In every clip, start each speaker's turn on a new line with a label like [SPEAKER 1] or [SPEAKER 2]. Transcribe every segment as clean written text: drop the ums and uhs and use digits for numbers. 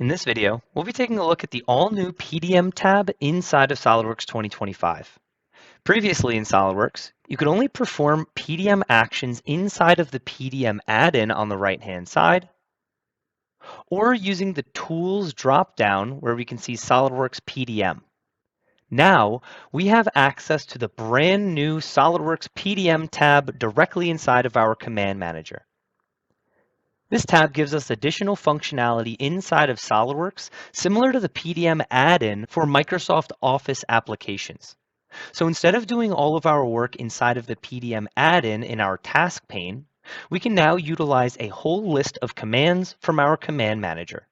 [SPEAKER 1] In this video, we'll be taking a look at the all-new PDM tab inside of SOLIDWORKS 2025. Previously in SOLIDWORKS, you could only perform PDM actions inside of the PDM add-in on the right-hand side, or using the Tools drop-down where we can see SOLIDWORKS PDM. Now, we have access to the brand new SOLIDWORKS PDM tab directly inside of our command manager. This tab gives us additional functionality inside of SOLIDWORKS, similar to the PDM add-in for Microsoft Office applications. So instead of doing all of our work inside of the PDM add-in in our task pane, we can now utilize a whole list of commands from our command manager.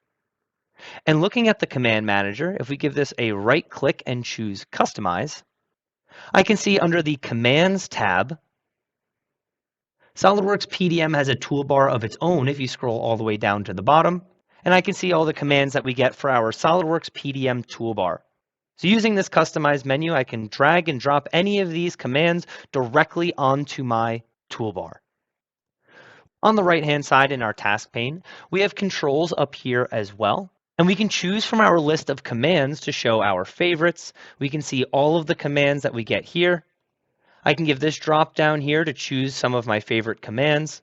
[SPEAKER 1] And looking at the command manager, if we give this a right click and choose Customize, I can see under the Commands tab, SOLIDWORKS PDM has a toolbar of its own if you scroll all the way down to the bottom, and I can see all the commands that we get for our SOLIDWORKS PDM toolbar. So using this customized menu, I can drag and drop any of these commands directly onto my toolbar. On the right-hand side in our task pane, we have controls up here as well, and we can choose from our list of commands to show our favorites. We can see all of the commands that we get here. I can give this drop down here to choose some of my favorite commands.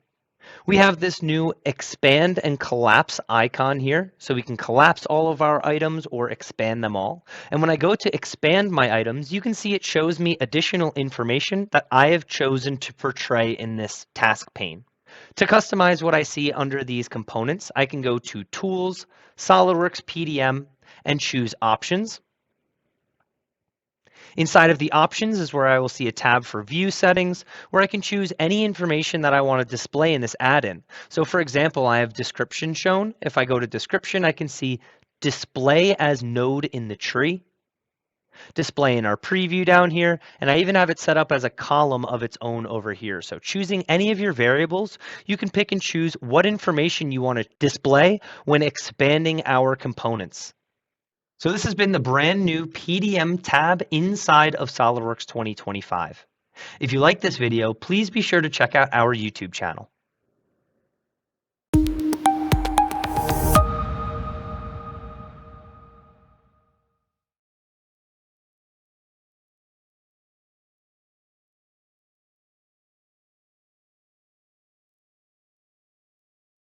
[SPEAKER 1] We have this new expand and collapse icon here, so we can collapse all of our items or expand them all. And when I go to expand my items, you can see it shows me additional information that I have chosen to portray in this task pane. To customize what I see under these components, I can go to Tools, SOLIDWORKS PDM, and choose Options. Inside of the options is where I will see a tab for view settings, where I can choose any information that I want to display in this add-in. So for example, I have description shown. If I go to description, I can see display as node in the tree, display in our preview down here, and I even have it set up as a column of its own over here. So choosing any of your variables, you can pick and choose what information you want to display when expanding our components. So this has been the brand new PDM tab inside of SOLIDWORKS 2025. If you like this video, please be sure to check out our YouTube channel.